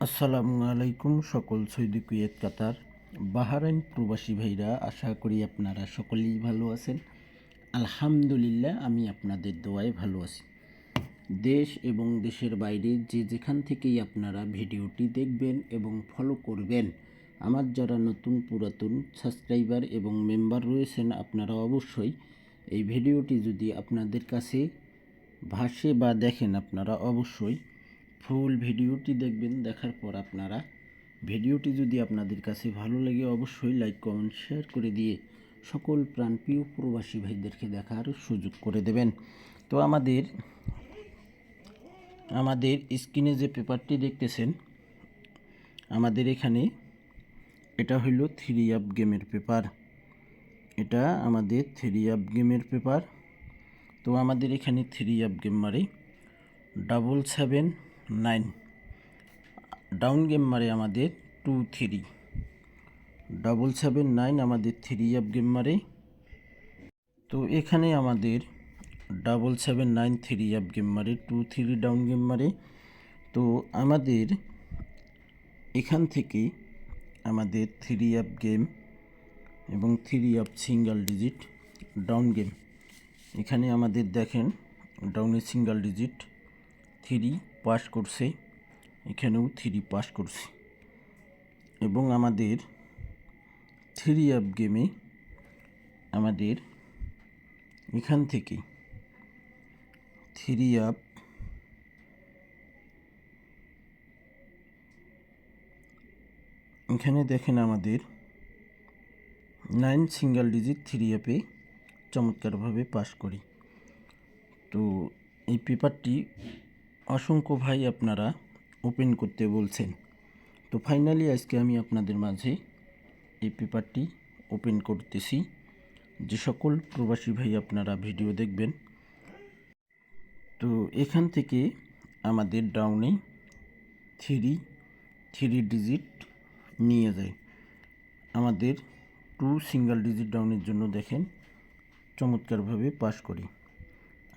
আসসালামু আলাইকুম সকল সৌদি কুয়েত কাতার বাহরাইন প্রবাসী ভাইরা, আশা করি আপনারা সকলেই ভালো আছেন। আলহামদুলিল্লাহ, আমি আপনাদের দোয়ায় ভালো আছি। দেশ এবং দেশের বাইরে যে যেখান থেকেই আপনারা ভিডিওটি দেখবেন এবং ফলো করবেন, আমার যারা নতুন পুরাতন সাবস্ক্রাইবার এবং মেম্বার রয়েছেন, আপনারা অবশ্যই এই ভিডিওটি যদি আপনাদের কাছে ভাসে বা দেখেন, আপনারা অবশ্যই ফুল ভিডিওটি দেখবেন। দেখার পর আপনারা ভিডিওটি যদি আপনাদের কাছে ভালো লাগে, অবশ্যই লাইক কমেন্ট শেয়ার করে দিয়ে সকল প্রাণপ্রিয় প্রবাসী ভাইদেরকে দেখার সুযোগ করে দেবেন। তো আমাদের স্ক্রিনে যে পেপারটি দেখতেছেন, আমাদের এখানে এটা হইল 3 আপ গেমের পেপার। এটা আমাদের 3 আপ গেমের পেপার। তো আমাদের এখানে 3 আপ গেম মারে 779, ডাউন গেম মারে আমাদের 23, 779 আমাদের 3 আপ গেম মারে। তো এখানে আমাদের 779 3 আপ গেম মারে, 23 ডাউন গেম মারে। তো আমাদের এখান থেকে আমাদের 3 আপ গেম এবং 3 up single digit down game, এখানে আমাদের দেখেন ডাউনে সিঙ্গেল ডিজিট 3 পাস করছে, এখানেও 3 পাস করছে। এবং আমাদের 3 আপ গেমে আমাদের এখান থেকে 3 আপ এখানে দেখেন আমাদের 9 সিঙ্গেল ডিজিট 3 আপে চমৎকারভাবে পাস করি। তো এই পেপারটি অসংখ্য ভাই আপনারা ওপেন করতে বলছেন। তো ফাইনালি আজকে আমি আপনাদের মাঝে এই পেপারটি ওপেন করতেছি। যে সকল প্রবাসী ভাই আপনারা ভিডিও দেখবেন, তো এখান থেকে আমাদের ডাউনে 3 ডিজিট নিয়ে যায়। আমাদের 2 সিঙ্গেল ডিজিট ডাউনের জন্য দেখেন চমৎকারভাবে পাস করি।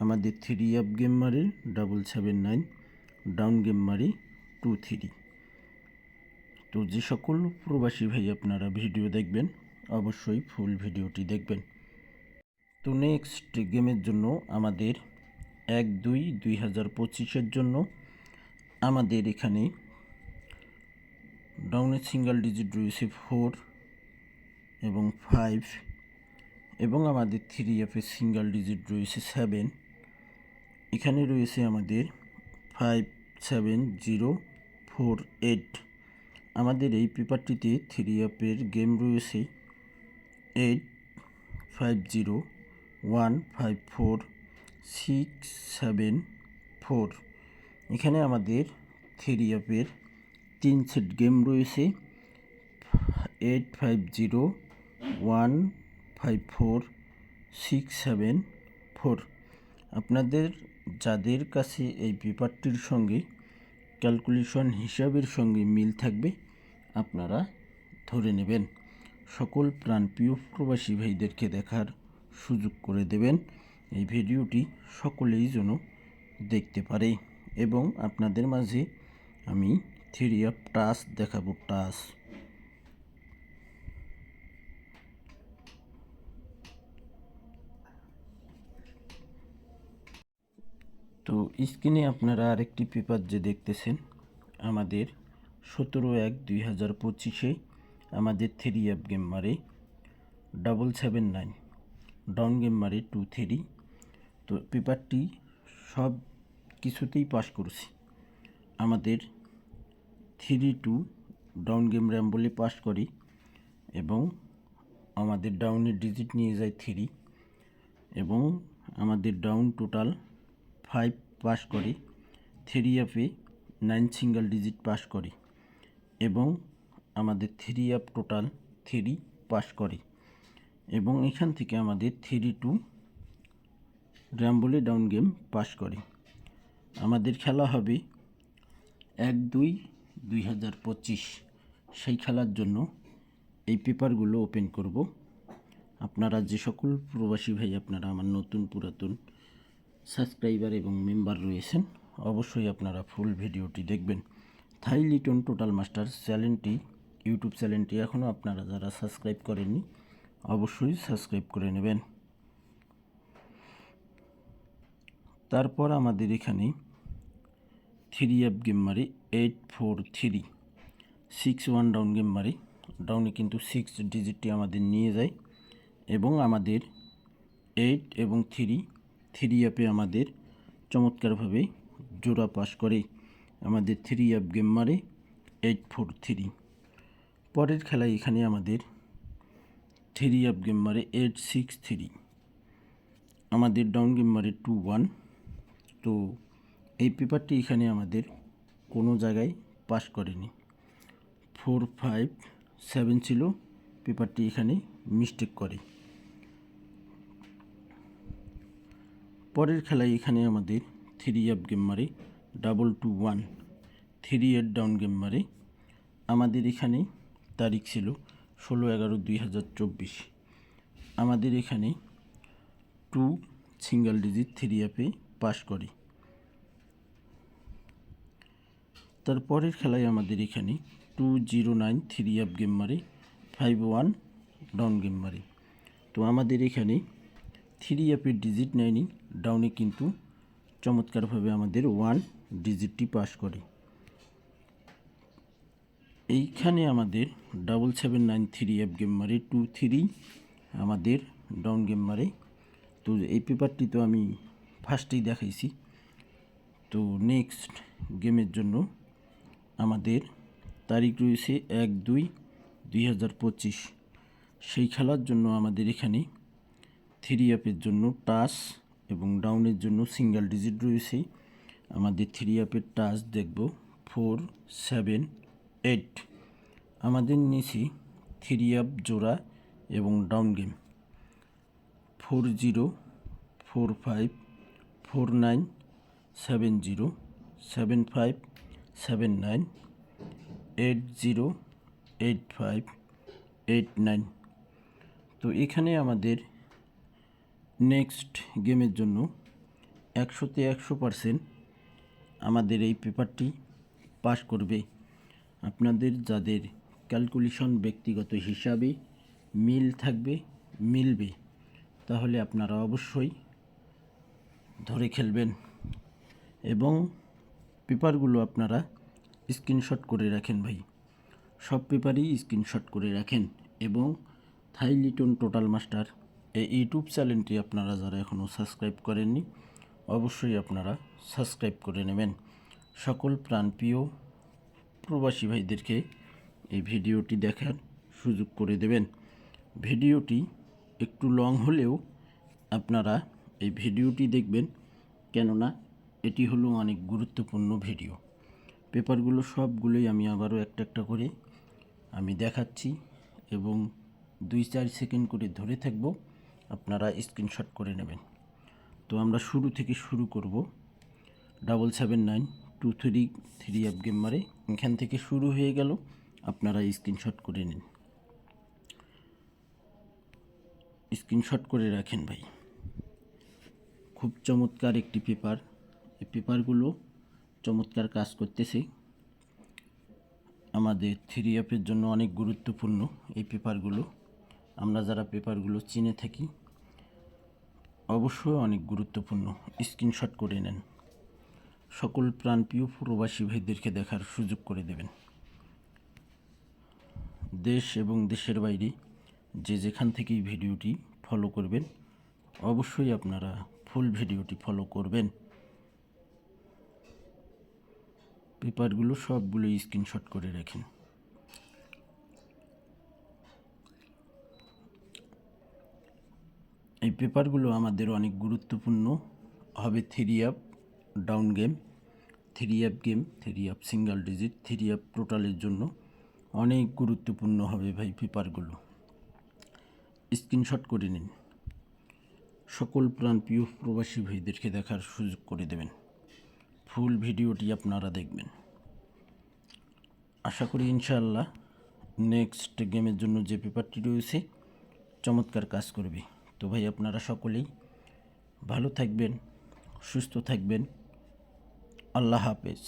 আমাদের 3 আপ গেম মারে 779, ডাউন গেম মারে 23। তো যে সকল প্রবাসী ভাই আপনারা ভিডিও দেখবেন, অবশ্যই ফুল ভিডিওটি দেখবেন। তো নেক্সট গেমের জন্য আমাদের 1-2-2025 জন্য আমাদের এখানে ডাউনে সিঙ্গেল ডিজিট রয়েছে 4 এবং 5, এবং আমাদের 3 আপে সিঙ্গেল ডিজিট রয়েছে 7। এখানে রয়েছে আমাদের 57048। আমাদের এই পেপারটিতে 3 আপের গেম রয়েছে 85015467 এখানে আমাদের 3 আপের 3 সেট গেম রয়েছে 85015467 আপনাদের যাদের কাছে এই পেপারটির সঙ্গে ক্যালকুলেশন হিসাবের সঙ্গে মিল থাকবে, আপনারা ধরে নেবেন। সকল প্রাণপ্রিয় প্রবাসী ভাইদেরকে দেখার সুযোগ করে দেবেন। এই ভিডিওটি সকলেই যেন দেখতে পারে। এবং আপনাদের মাঝে আমি 3 আপ টাচ দেখাবো। টাচ তো স্ক্রিনে আপনারা আরেকটি পেপার যে দেখতেছেন, আমাদের 17/1/2025 আমাদের 3 আপ গেম মারে 779, ডাউন গেম মারে 23। তো পেপারটি সব কিছুতেই পাস করছি। আমাদের 3-2 ডাউন গেম র্যাম বলে পাস করি, এবং আমাদের ডাউনের ডিজিট নিয়ে যায় 3, এবং আমাদের ডাউন টোটাল 5 পাস করি। 3 আপে 9 সিঙ্গেল ডিজিট পাস করি, এবং আমাদের 3 আপ টোটাল 3 পাস করে। এবং এখান থেকে আমাদের 3-2 র্যাম বলে ডাউন গেম পাস করে। আমাদের খেলা হবে 1-2-2025, সেই খেলার জন্য এই পেপারগুলো ওপেন করব। আপনারা যে সকল প্রবাসী ভাই আপনারা আমার নতুন পুরাতন সাবস্ক্রাইবার এবং মেম্বার রয়েছেন, অবশ্যই আপনারা ফুল ভিডিওটি দেখবেন। থাই লিটন টোটাল মাস্টার চ্যানেলটি, ইউটিউব চ্যানেলটি এখনও আপনারা যারা সাবস্ক্রাইব করেননি অবশ্যই সাবস্ক্রাইব করে নেবেন। তারপর আমাদের এখানে 3F গেম মারি 843 6-1 ডাউন গেম মারি। ডাউনে কিন্তু 6 ডিজিটটি আমাদের নিয়ে যায় এবং আমাদের 8 এবং 3F-এ আমাদের চমৎকারভাবে জোড়া পাস করে আমাদের 3F গেম মারে 843। পরের খেলায় এখানে আমাদের 3F গেম মারে 863, আমাদের ডাউন গেম মারে 2-1। তো এই পেপারটি এখানে আমাদের কোনো জায়গায় পাস করেনি, 4-5-7 ছিল, পেপারটি এখানে মিস্টেক করে। পরের খেলায় এখানে আমাদের 3F গেম মারে 2-2-1 3-8 ডাউন গেম মারে। আমাদের এখানে তারিখ ছিল 16/11/2024। আমাদের এখানে 2 সিঙ্গেল ডিজিট 3F-এ পাস করে। তারপরের খেলায় আমাদের এখানে 209 3F গেম মারে 5-1 ডাউন গেম মারে। তো আমাদের এখানে 3F-এর ডিজিট নেয়নি, ডাউনে কিন্তু চমৎকারভাবে আমাদের 1 ডিজিটটি পাস করে। এইখানে আমাদের 779 3F গেম মারে 2-3 আমাদের ডাউন গেম মারে। তো এই পেপারটি তো আমি ফার্স্টেই দেখাইছি। তো নেক্সট গেমের জন্য আমাদের তারিখ রয়েছে 1-2-2025। সেই খেলার জন্য আমাদের এখানে 3F-এর জন্য টাচ এবং ডাউনের জন্য সিঙ্গেল ডিজিট রয়েছে। আমাদের 3F-এর টাচ দেখব 4-7-8। আমাদের নিচে 3F জোড়া এবং ডাউন গেম 40-45-49-70 75-79 80-85-89। তো এখানে আমাদের নেক্সট গেমের জন্য 100-তে 100% আমাদের এই পেপারটি পাস করবে। আপনাদের যাদের ক্যালকুলেশন ব্যক্তিগত হিসাবে মিল থাকবে, মিলবে, তাহলে আপনারা অবশ্যই ধরে খেলবেন এবং পেপারগুলো আপনারা স্ক্রিনশট করে রাখেন ভাই, সব পেপারই স্ক্রিনশট করে রাখেন। এবং থাই লিটন টোটাল মাস্টার এই ইউটিউব চ্যানেলটি আপনারা যারা এখনও সাবস্ক্রাইব করেননি অবশ্যই আপনারা সাবস্ক্রাইব করে নেবেন। সকল প্রাণপ্রিয় প্রবাসী ভাইদেরকে এই ভিডিওটি দেখার সুযোগ করে দেবেন। ভিডিওটি একটু লং হলেও আপনারা এই ভিডিওটি দেখবেন, কেননা এটি হলো অনেক গুরুত্বপূর্ণ ভিডিও। পেপারগুলো সবগুলোই আমি আবারও একটা একটা করে আমি দেখাচ্ছি এবং 2-4 সেকেন্ড করে ধরে থাকব, আপনারা স্ক্রিনশট করে নেবেন। তো আমরা শুরু থেকে শুরু করব। 779-23 3F গেম মারে এখান থেকে শুরু হয়ে গেল, আপনারা স্ক্রিনশট করে নিন, স্ক্রিনশট করে রাখেন ভাই। খুব চমৎকার একটি পেপার, এই পেপারগুলো চমৎকার কাজ করতেছে, আমাদের 3F-এর জন্য অনেক গুরুত্বপূর্ণ এই পেপারগুলো। আমরা যারা পেপারগুলো চিনে থাকি অবশ্যই অনেক গুরুত্বপূর্ণ, স্ক্রিনশট করে নেন। সকল প্রাণপ্রিয় প্রবাসী ভাইদেরকে দেখার সুযোগ করে দেবেন। দেশ এবং দেশের বাইরে যে যেখান থেকেই ভিডিওটি ফলো করবেন অবশ্যই আপনারা ফুল ভিডিওটি ফলো করবেন। পেপারগুলো সবগুলো স্ক্রিনশট করে রাখেন। এই পেপারগুলো আমাদের অনেক গুরুত্বপূর্ণ হবে। 3F down game, 3F game, 3F single digit, 3F টোটালের জন্য অনেক গুরুত্বপূর্ণ হবে ভাই পেপারগুলো। স্ক্রিনশট করে নিন, সকল প্রাণপ্রিয় প্রবাসী ভাইদেরকে দেখার সুযোগ করে দেবেন। ফুল ভিডিওটি আপনারা দেখবেন। আশা করি ইনশাআল্লাহ নেক্সট গেমের জন্য যে পেপারটি রয়েছে চমৎকার কাজ করবে। তো ভাই আপনারা সকলেই ভালো থাকবেন, সুস্থ থাকবেন। আল্লাহ হাফেজ।